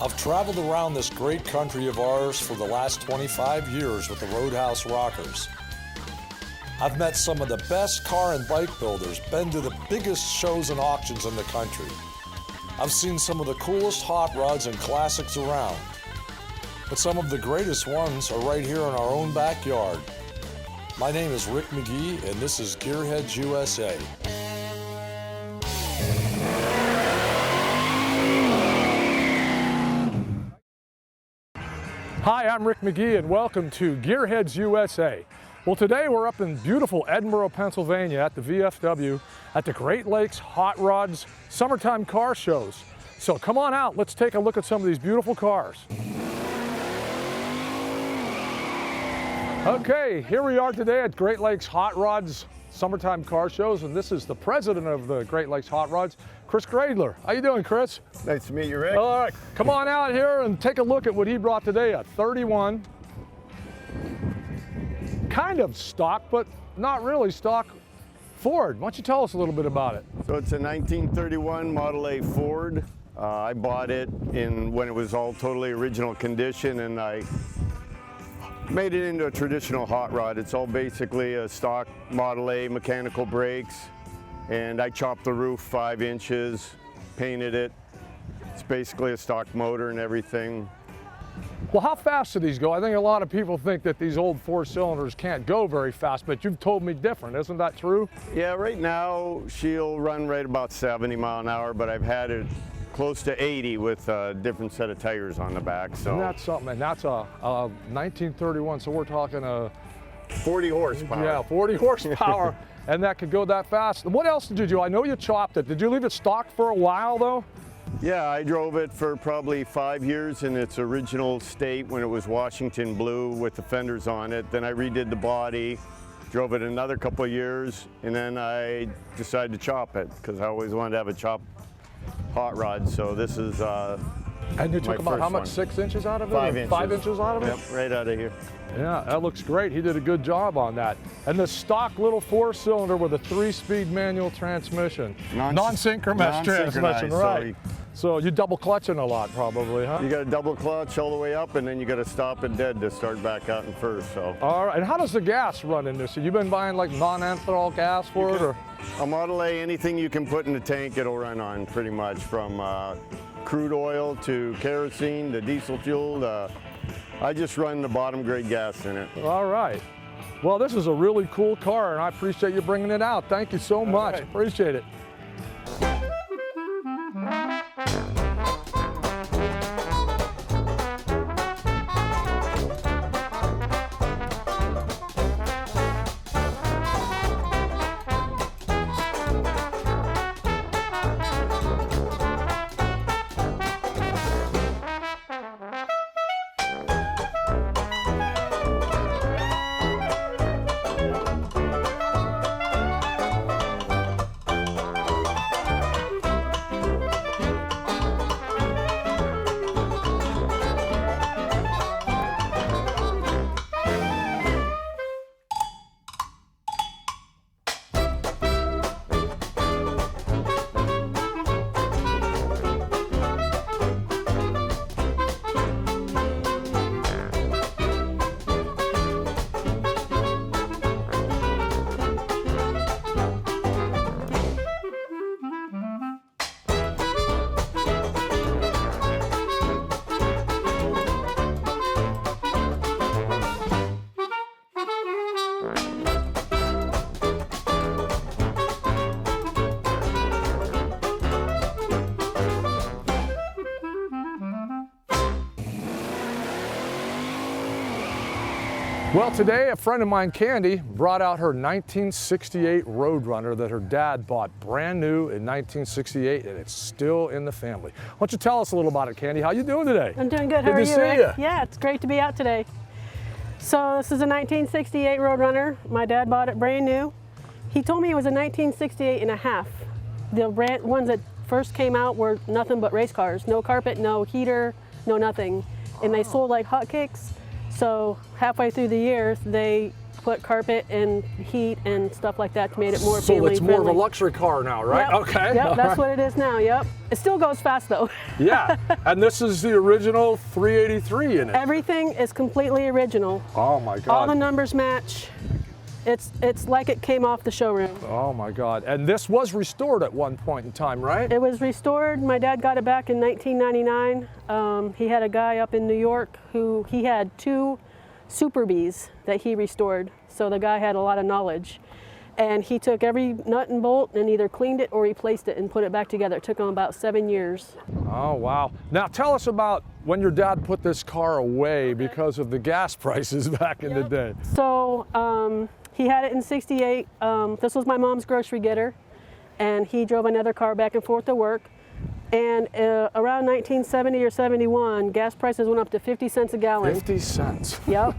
I've traveled around this great country of ours for the last 25 years with the Roadhouse Rockers. I've met some of the best car and bike builders, been to the biggest shows and auctions in the country. I've seen some of the coolest hot rods and classics around. But some of the greatest ones are right here in our own backyard. My name is Rick Magee, and this is Gearheadz USA. Hi, I'm Rick Magee, and welcome to Gearheadz USA. Well, today we're up in beautiful Edinboro, Pennsylvania at the VFW at the Great Lakes Hot Rods Summertime Car Shows. So come on out, let's take a look at some of these beautiful cars. Okay, here we are today at Great Lakes Hot Rods Summertime Car Shows, and this is the president of the Great Lakes Hot Rods, Chris Gradler. How you doing, Chris? Nice to meet you, Rick. All right, come on out here and take a look at what he brought today, a 31. Kind of stock, but not really stock Ford. Why don't you tell us a little bit about it? So it's a 1931 Model A Ford. I bought it when it was all totally original condition, and I made it into a traditional hot rod. It's all basically a stock Model A mechanical brakes, and I chopped the roof 5 inches, painted it. It's basically a stock motor and everything. Well, how fast do these go? I think a lot of people think that these old 4-cylinders can't go very fast, but you've told me different. Isn't that true? Yeah, right now she'll run right about 70 miles an hour, but I've had it close to 80 with a different set of tires on the back. So and that's something, and that's a 1931, so we're talking a 40 horsepower. Yeah, 40 horsepower, and that could go that fast. What else did you do? I know you chopped it. Did you leave it stock for a while, though? Yeah, I drove it for probably 5 years in its original state when it was Washington blue with the fenders on it. Then I redid the body, drove it another couple of years, and then I decided to chop it because I always wanted to have a chopped hot rod. So this is and you took about how much, 6 inches out of it? 5 inches. 5 inches out of it? Yep, right out of here. Yeah, that looks great. He did a good job on that. And the stock little 4-cylinder with a 3-speed manual transmission. Non-synchronous transmission, right. So you double clutching a lot probably, huh? You got to double clutch all the way up, and then you got to stop it dead to start back out in first. So. All right, and how does the gas run in this? So you've been buying like non-ethanol gas for it, or? A Model A, anything you can put in the tank, it'll run on pretty much, from crude oil to kerosene to diesel fuel. I just run the bottom grade gas in it. All right. Well, this is a really cool car, and I appreciate you bringing it out. Thank you so much. Right. Appreciate it. Well, today a friend of mine, Candy, brought out her 1968 Roadrunner that her dad bought brand new in 1968, and it's still in the family. Why don't you tell us a little about it, Candy? How you doing today? I'm doing good. How are you, Rick? Good to see you. Yeah, it's great to be out today. So this is a 1968 Roadrunner. My dad bought it brand new. He told me it was a 1968 and a half. The ones that first came out were nothing but race cars. No carpet, no heater, no nothing. And they sold like hotcakes. So halfway through the years, they put carpet and heat and stuff like that to make it more So family it's more friendly. of a luxury car now, right? Yep. Okay. Yep, that's what it is now, yep. It still goes fast though. Yeah, and this is the original 383 in it. Everything is completely original. Oh my God. All the numbers match. It's like it came off the showroom. Oh my God. And this was restored at one point in time, right? It was restored. My dad got it back in 1999. He had a guy up in New York who he had 2 Super Bs that he restored. So the guy had a lot of knowledge. And he took every nut and bolt and either cleaned it or replaced it and put it back together. It took him about 7 years. Oh, wow. Now tell us about when your dad put this car away because of the gas prices back in the day. So he had it in '68. This was my mom's grocery getter. And he drove another car back and forth to work. And around 1970 or 71, gas prices went up to 50 cents a gallon. 50 cents. Yep.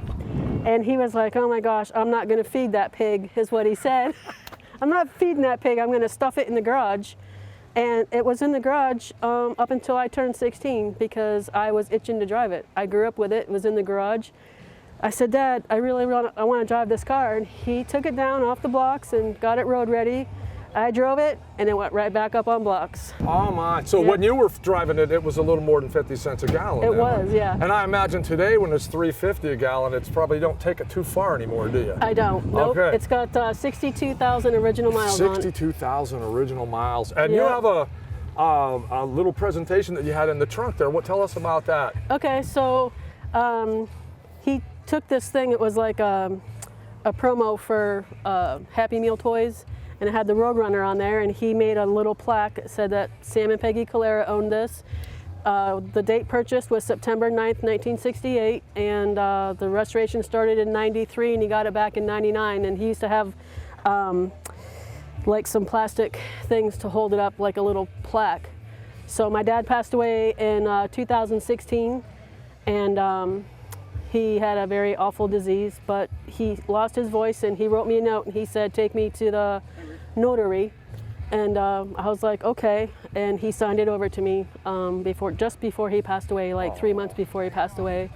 And he was like, oh my gosh, I'm not going to feed that pig, is what he said. I'm not feeding that pig, I'm going to stuff it in the garage. And it was in the garage up until I turned 16 because I was itching to drive it. I grew up with it, it was in the garage. I said, Dad, I want to drive this car. And he took it down off the blocks and got it road ready. I drove it and it went right back up on blocks. Oh my, so when you were driving it, it was a little more than 50 cents a gallon. It then, was, right? yeah. And I imagine today when it's $3.50 a gallon, it's probably don't take it too far anymore, do you? I don't, nope. Okay. It's got 62,000 original miles on it. 62,000 original miles. And you Yep. have a little presentation that you had in the trunk there. Tell us about that. Okay, so he took this thing, it was like a promo for Happy Meal toys, and it had the Roadrunner on there, and he made a little plaque that said that Sam and Peggy Calera owned this. The date purchased was September 9th, 1968, and the restoration started in '93, and he got it back in '99, and he used to have like some plastic things to hold it up, like a little plaque. So my dad passed away in 2016, and he had a very awful disease, but he lost his voice, and he wrote me a note and he said, take me to the notary. And I was like, okay. And he signed it over to me just before he passed away, like 3 months before he passed away.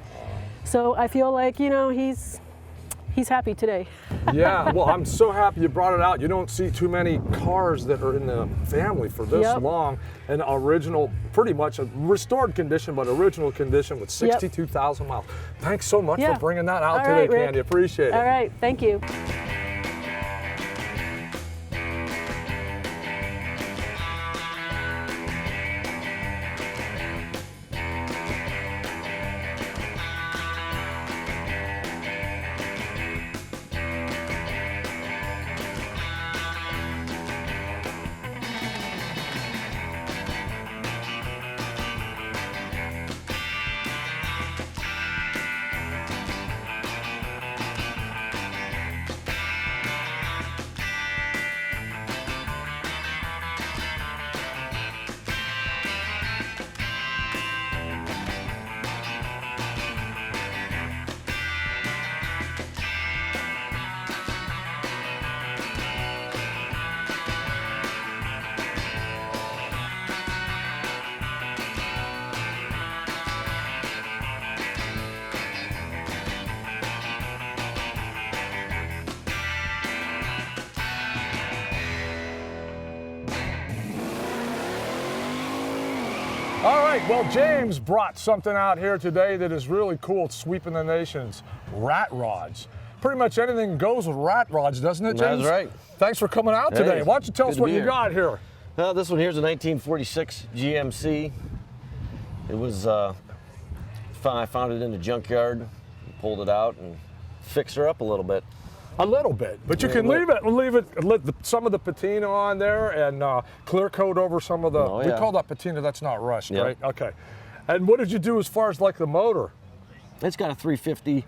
So I feel like, you know, he's happy today. Yeah, well, I'm so happy you brought it out. You don't see too many cars that are in the family for this long. An original, pretty much a restored condition, but original condition with 62,000 miles. Thanks so much for bringing that out today, Candy. Appreciate it. All right, thank you. All right, well, James brought something out here today that is really cool. It's sweeping the nations. Rat rods. Pretty much anything goes with rat rods, doesn't it, James? That's right. Thanks for coming out today. Why don't you tell us what you here. got here? This one here is a 1946 GMC. It was, I found it in the junkyard, pulled it out and fixed her up a little bit. A little bit, but you can leave some of the patina on there and clear coat over some of the, we call that patina, that's not rust, right? Okay. And what did you do as far as like the motor? It's got a 350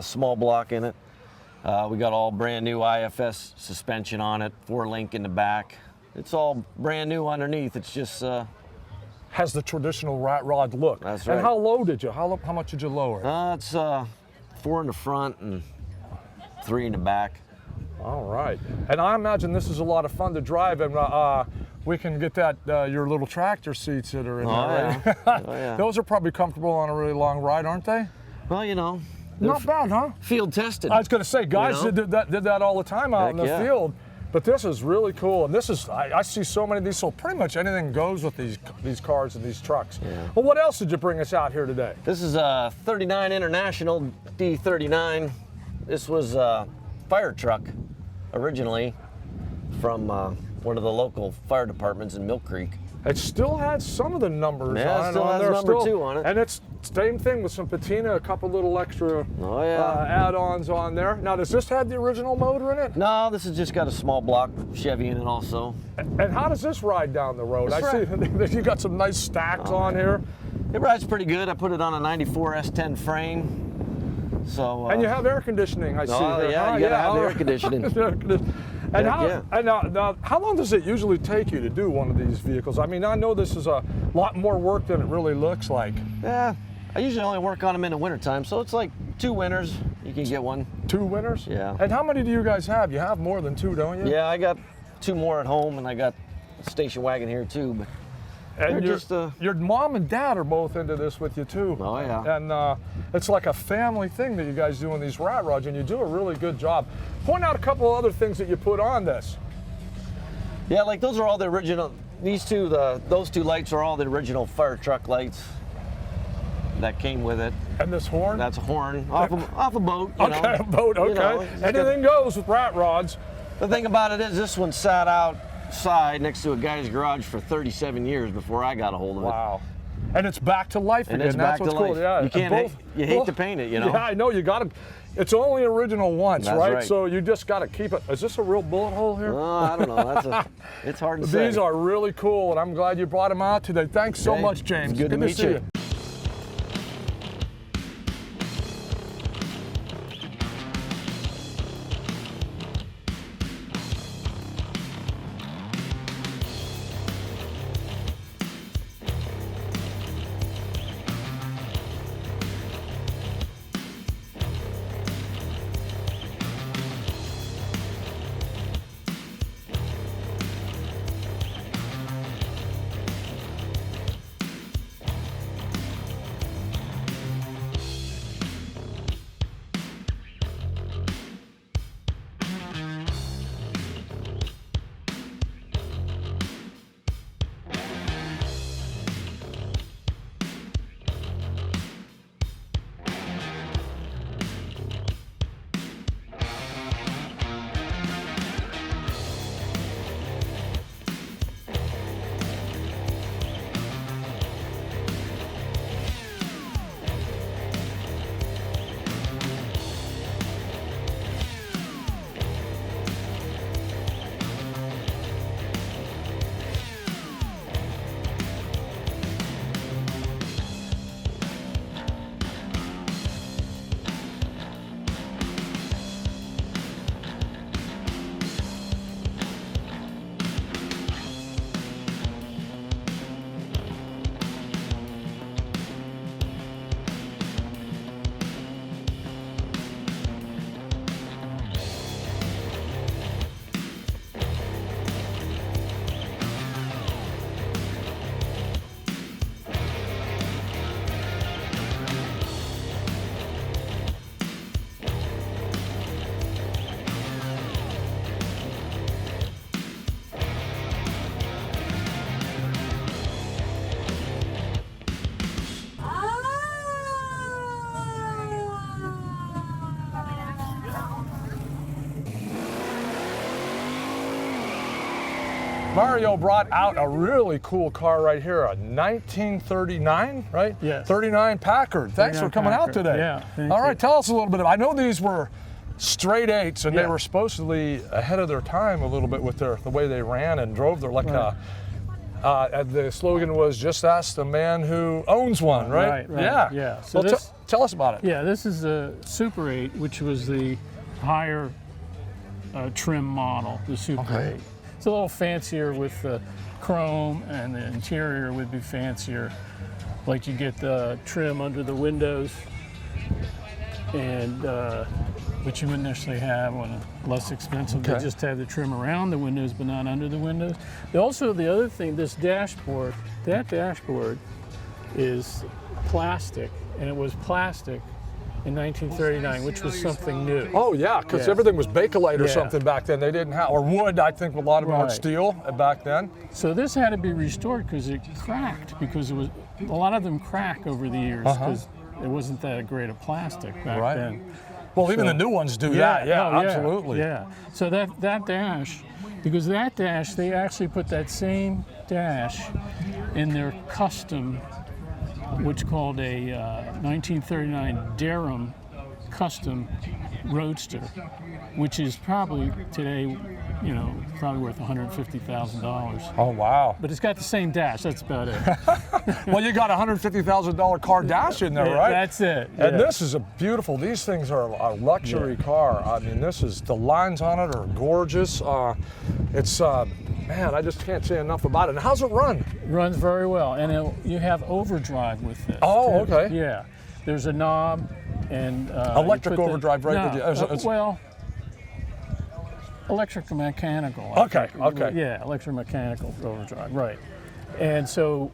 small block in it. We got all brand new IFS suspension on it, 4-link in the back. It's all brand new underneath. It's just has the traditional rat rod look. That's right. And how low did you? How much did you lower it? It's 4 in the front and 3 in the back. All right. And I imagine this is a lot of fun to drive, and we can get that your little tractor seats that are in there. Right? Oh, yeah. Those are probably comfortable on a really long ride, aren't they? Well, you know, Not bad, huh? Field tested. I was going to say, guys You know? did that all the time out in the Heck yeah. field. But this is really cool, and this is, I see so many of these, so pretty much anything goes with these cars and these trucks. Yeah. Well, what else did you bring us out here today? This is a 39 International D39. This was a fire truck originally from one of the local fire departments in Mill Creek. It still had some of the numbers Yeah, on it it. still on has there, number 2 on it. And it's same thing with some patina, a couple little extra Oh, yeah. add-ons on there. Now, does this have the original motor in it? No, this has just got a small block Chevy in it also. And how does this ride down the road? This I see that you got some nice stacks on here. It rides pretty good. I put it on a 94 S10 frame. So. And you have air conditioning, I see. Oh, here. yeah, you gotta have air conditioning. And Heck now, how long does it usually take you to do one of these vehicles? I mean, I know this is a lot more work than it really looks like. Yeah, I usually only work on them in the wintertime, so it's like 2 winters you can get one. 2 winters? Yeah. And how many do you guys have? You have more than 2, don't you? Yeah, I got 2 more at home, and I got a station wagon here too. But And they're your mom and dad are both into this with you too. Oh, yeah. And it's like a family thing that you guys do in these rat rods, and you do a really good job. Point out a couple other things that you put on this. yeah, like those are all the original. These two, those 2 lights are all the original fire truck lights that came with it. And this horn? That's a horn off a boat. You okay, know. a boat, okay. You know, it's Anything goes with rat rods. The thing about it is, this one sat outside next to a guy's garage for 37 years before I got a hold of it. Wow. And it's back to life And again. it's That's back what's to cool. life. Yeah. You can't And hate to paint it, you know. Yeah, I know. You got to. It's only original once, That's right? right. So you just got to keep it. Is this a real bullet hole here? Oh, I don't know. It's hard to say. These are really cool, and I'm glad you brought them out today. Thanks so Hey, much, James. it's good to meet see you. Mario brought out a really cool car right here, a 1939, right? Yes. 39 Packard. Thanks for 39 coming out Packard. today. Yeah, thank All you. right, tell us a little bit. I know these were straight 8s, and they Yeah. were supposedly ahead of their time a little bit with the way they ran and drove. They're like and the slogan was "Just ask the man who owns one," right? Right, Yeah. yeah. So Well, this- tell us about it. Yeah, this is a Super 8, which was the higher trim model, the Super Okay. 8. It's a little fancier with the chrome, and the interior would be fancier. Like you get the trim under the windows, and which you wouldn't necessarily have on a less expensive. Okay. They just have the trim around the windows, but not under the windows. Also, the other thing, this dashboard, that dashboard is plastic, and it was plastic in 1939, which was something new. Oh yeah, because Yeah. everything was Bakelite or Yeah. something back then. They didn't have, or wood. I think a lot of them were Right. steel back then. So this had to be restored because it cracked, because it was, a lot of them crack over the years because it wasn't that great of plastic back Right. then. Well, even So- the new ones do that. Yeah, oh, absolutely. Yeah. So that dash, because that dash, they actually put that same dash in their custom, which called a 1939 Durham custom Roadster, which is probably today, you know, probably worth $150,000. Oh wow. But it's got the same dash. That's about it. Well, you got a $150,000 car dash in there, Yeah, right? That's it. And yeah. this is a beautiful. These things are a luxury car. I mean, this is, the lines on it are gorgeous. It's man, I just can't say enough about it. And how's it run? Runs very well, and you have overdrive with this. Oh, too. okay. Yeah, there's a knob and Electric you put overdrive, right? No, Did you- it's- well, electromechanical. Okay, okay. Yeah, electromechanical overdrive, right? And so,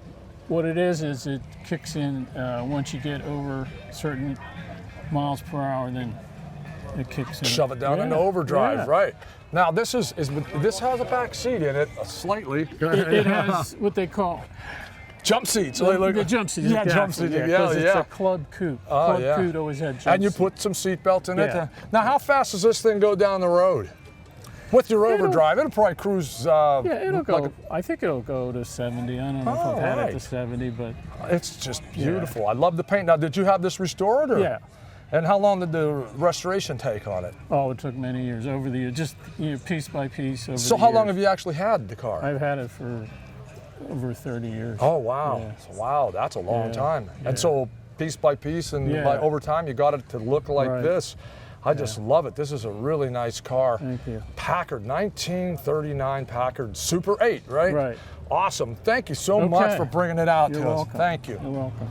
what it is it kicks in once you get over certain miles per hour, then it kicks in. Shove it down Yeah, into overdrive, yeah. right? Now this this has a back seat in it, slightly. It has what they call Jump seats. the jump seat. Yeah, jump exactly, seat. Yeah, because it's yeah. a club coupe. Oh, Club yeah. coupe always had jump And you seats. put some seat belts in it. Yeah. Now, how fast does this thing go down the road? With your overdrive, it'll probably cruise. Yeah, it'll go. like I think it'll go to 70. I don't know if Oh, I've had it right. to 70, but It's just beautiful. I love the paint. Now, did you have this restored? Or? yeah. And how long did the restoration take on it? Oh, it took many years over the years, just piece by piece over So the how long years. have you actually had the car? I've had it for over 30 years. Oh wow! Yeah. So, wow, that's a long Yeah, time. yeah. And so piece by piece and Yeah. by over time, you got it to look like Right. this. I just love it. This is a really nice car. Thank you. Packard, 1939 Packard Super 8, right? Right. Awesome. Thank you so much Okay. for bringing it out You're to welcome. us. Thank you. You're welcome.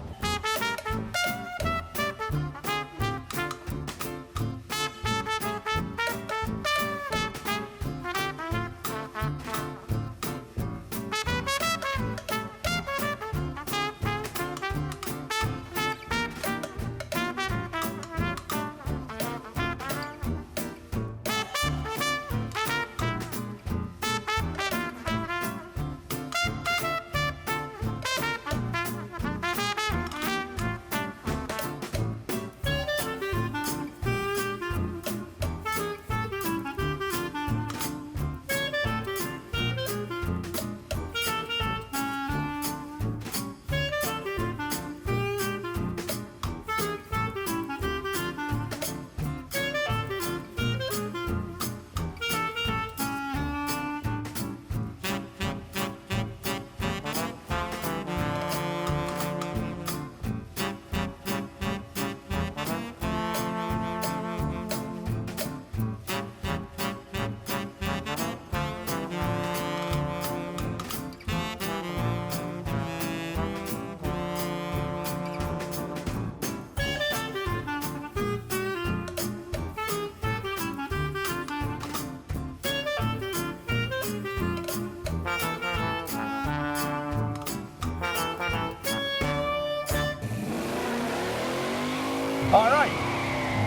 All right.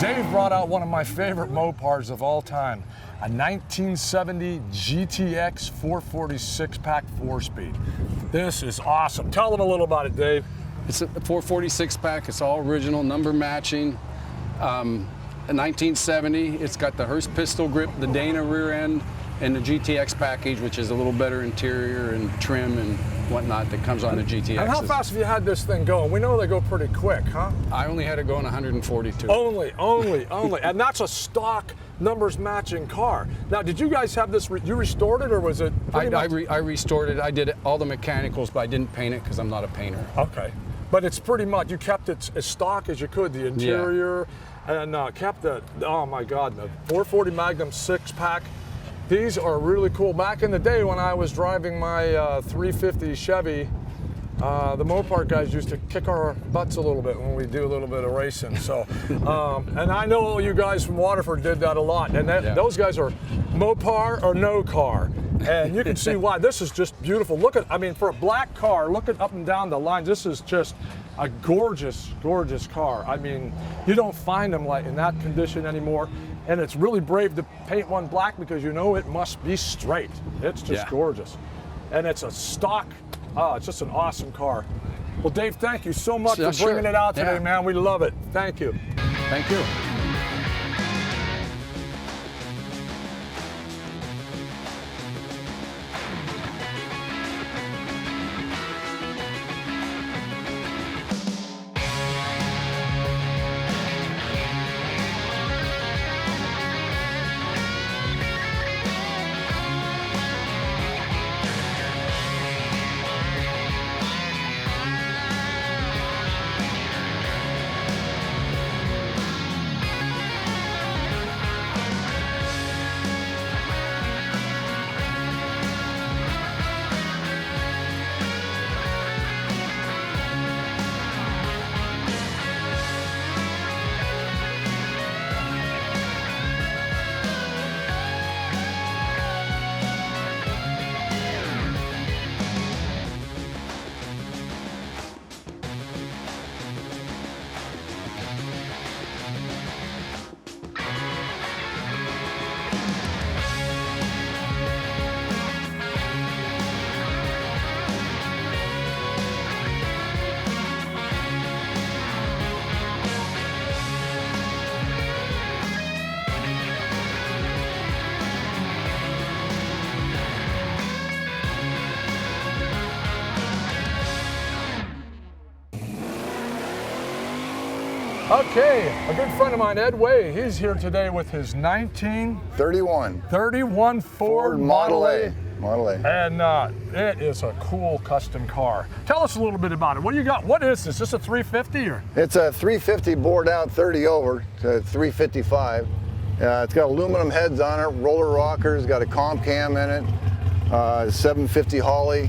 Dave brought out one of my favorite Mopars of all time, a 1970 GTX 446 pack 4-speed. This is awesome. Tell them a little about it, Dave. It's a 446 pack. It's all original, number matching. A 1970. It's got the Hurst pistol grip, the Dana rear end, and the GTX package, which is a little better interior and trim and whatnot that comes on the GTX. And how fast have you had this thing going? We know they go pretty quick, huh? I only had it going 142. Only. And that's a stock numbers matching car. Now, did you guys have this, you restored it or was it? I restored it. I did all the mechanicals, but I didn't paint it because I'm not a painter. Okay. But it's pretty much, you kept it as stock as you could, the interior, and kept the, oh my God, the 440 Magnum 6-pack. These are really cool. Back in the day when I was driving my 350 Chevy, the Mopar guys used to kick our butts a little bit when we do a little bit of racing. So, and I know you guys from Waterford did that a lot. And those guys are Mopar or no car. And you can see why. This is just beautiful. Look at, I mean, for a black car, look at up and down the lines. This is just a gorgeous, gorgeous car. I mean, you don't find them like in that condition anymore. And it's really brave to paint one black because you know it must be straight. It's just gorgeous. And it's a stock, it's just an awesome car. Well, Dave, thank you so much for bringing it out today, man. We love it. Thank you. Thank you. Okay, a good friend of mine, Ed Way, he's here today with his 1931 Ford Model A. Model A. And it is a cool custom car. Tell us a little bit about it. What do you got? What is this? Is this a 350 or? It's a 350 bored out 30 over to 355. It's got aluminum heads on it, roller rockers, got a comp cam in it, 750 Holly.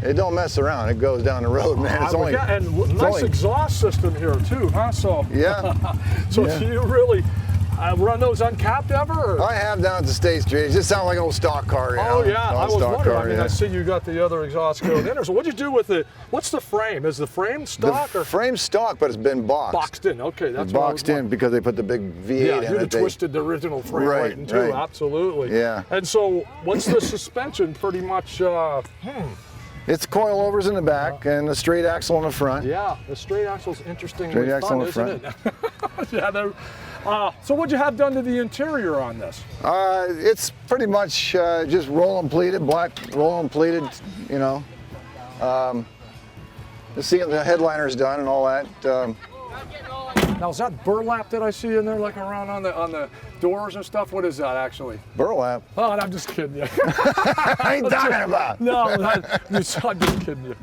It don't mess around. It goes down the road, man. It's only, and nice exhaust system here too, huh? So yeah. So do you really run those uncapped ever? Or? I have down at the State Street. It just sounds like an old stock car. You know? I was wondering. Car, I mean, I see you got the other exhaust code in there. So what'd you do with it? What's the frame? Is the frame stock? The frame's stock, but it's been boxed. Boxed in. Okay, that's it's boxed in because they put the big V8 in it. Yeah, you'd have twisted the original frame right in two. Right. Absolutely. Yeah. And so, what's the suspension? Pretty much. It's coilovers in the back and a straight axle in the front. Yeah, the straight axle's interesting. Straight axle in the front. Yeah. So what'd you have done to the interior on this? It's pretty much just roll and pleated, black roll and pleated, you know. The headliner's done and all that. Now is that burlap that I see in there, like around on the doors and stuff? What is that actually? Burlap? Oh, I'm just kidding you. I ain't talking about. No, I'm just kidding you.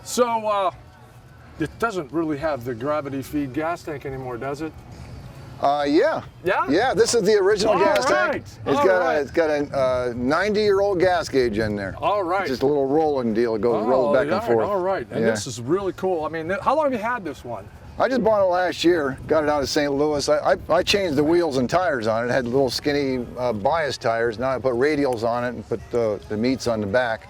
So it doesn't really have the gravity feed gas tank anymore, does it? Yeah. Yeah? Yeah, this is the original gas tank. It's got a 90-year-old gas gauge in there. All right. Just a little rolling deal. It goes rolls back and forth. All right. And this is really cool. I mean, how long have you had this one? I just bought it last year. Got it out of St. Louis. I changed the wheels and tires on it. It had little skinny bias tires. Now I put radials on it and put the meats on the back.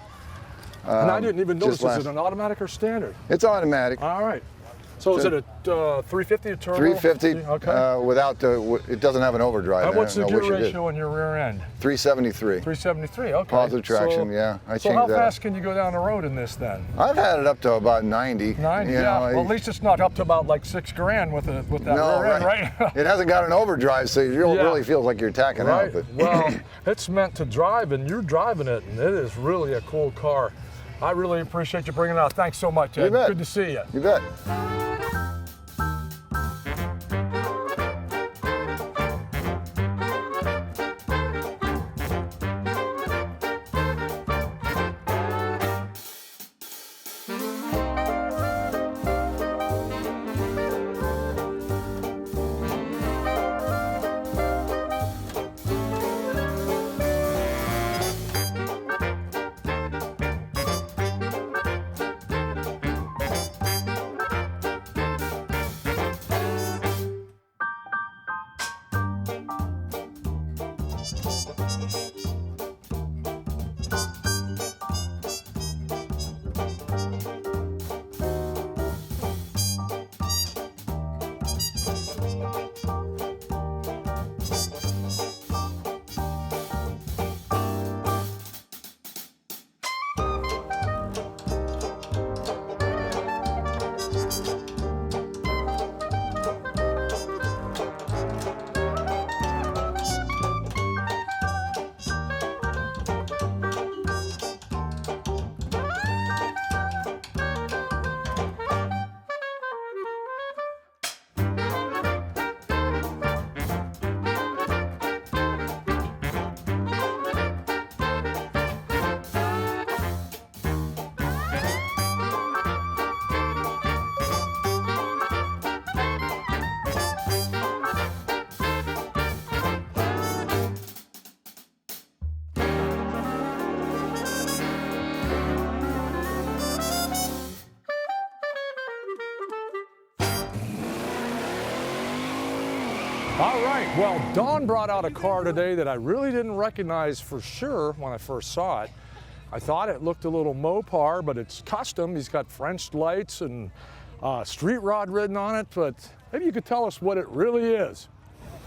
And I didn't even notice. Is it an automatic or standard? It's automatic. All right. So is it a 350 a turbo? 350 without it doesn't have an overdrive. And what's the gear ratio in your rear end? 373. 373, okay. Positive traction, yeah. So how fast can you go down the road in this then? I've had it up to about 90. 90, yeah. Well, at least it's not up to about like $6 grand with that rear end, right? It hasn't got an overdrive, so it really feels like you're tacking out. But. Well, it's meant to drive, and you're driving it, and it is really a cool car. I really appreciate you bringing it out. Thanks so much, Ed. You bet. Good to see you. You bet. All right, well, Don brought out a car today that I really didn't recognize for sure when I first saw it. I thought it looked a little Mopar, but it's custom. He's got French lights and street rod written on it, but maybe you could tell us what it really is.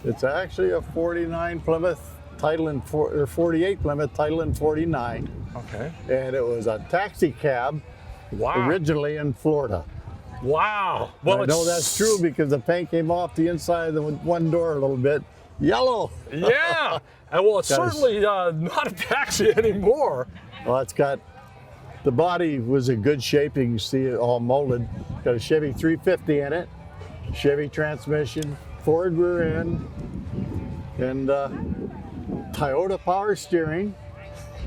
It's actually a 49 Plymouth, title in or 48 Plymouth, title in 49. Okay. And it was a taxi cab, Wow. originally in Florida. Wow. Well, I know that's true because the paint came off the inside of the one door a little bit. Yellow. Yeah. And well, it's Got a- certainly not a taxi anymore. Well, it's got, the body was in good shape. You can see it all molded. Got a Chevy 350 in it, Chevy transmission, Ford rear end, and Toyota power steering.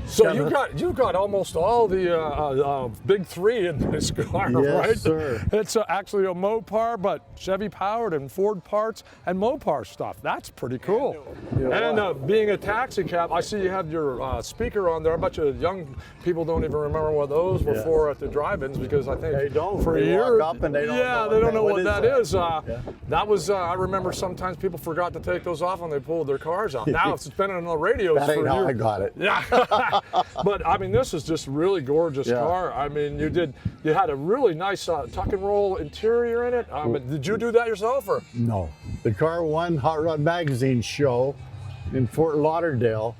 So you got almost all the big three in this car, Yes, right? sir. It's actually a Mopar, but Chevy powered and Ford parts and Mopar stuff. That's pretty cool. And being a taxi cab, I see you have your speaker on there. I bet you young people don't even remember what those were for at the drive-ins because I think They don't. for a They year, walk up and they don't know they don't know what that that is. is. That was I remember sometimes people forgot to take those off when they pulled their cars out. Now it's been on the radios That for ain't how years. I got it. Yeah. But I mean, this is just a really gorgeous car. I mean, you had a really nice tuck and roll interior in it. Did you do that yourself or? No. The car won Hot Rod Magazine show in Fort Lauderdale.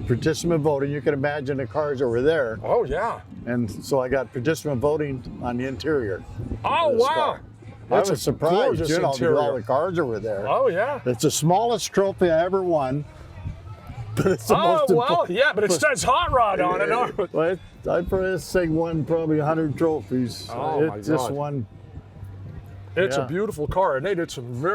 Participant voting, you can imagine the cars over there. Oh yeah. And so I got participant voting on the interior. Oh of this wow. car. That's I was a surprised, gorgeous you know, because interior. all the cars over there. Oh yeah. It's the smallest trophy I ever won. But it's the most well, important. yeah, but it says Hot Rod on it. Well, I probably this thing won probably 100 trophies. Oh, my It just God. won. It's Yeah. a beautiful car, and they did some the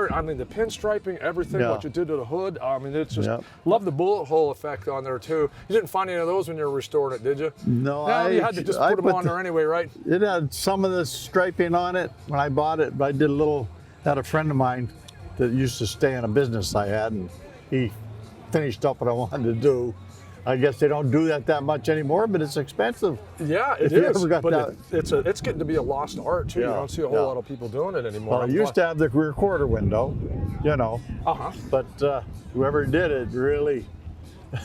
pinstriping, everything, Yeah. what you did to the hood. I mean, it's just, Yep. love the bullet hole effect on there too. You didn't find any of those when you were restoring it, did you? No, You had to just I put them put on the- there anyway, right? It had some of the striping on it when I bought it. I did had a friend of mine that used to stay in a business I had, and he finished up what I wanted to do. I guess they don't do that much anymore, but it's expensive. Yeah, If it you is. ever got But that- it's getting to be a lost art too. You Yeah, don't see a whole yeah. lot of people doing it anymore. Well, I used to have the rear quarter window, you know, but whoever did it really,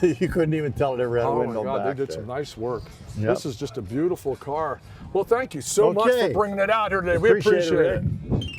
you couldn't even tell it ever had a Oh window my God, back they did there. some nice work. Yep. This is just a beautiful car. Well, thank you so much for Okay. bringing it out here today. We appreciate it. Rick.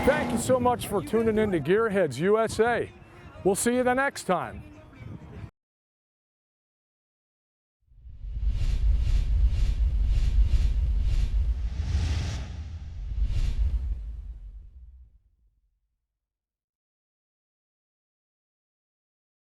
Thank you so much for tuning in to Gearheadz USA. We'll see you the next time.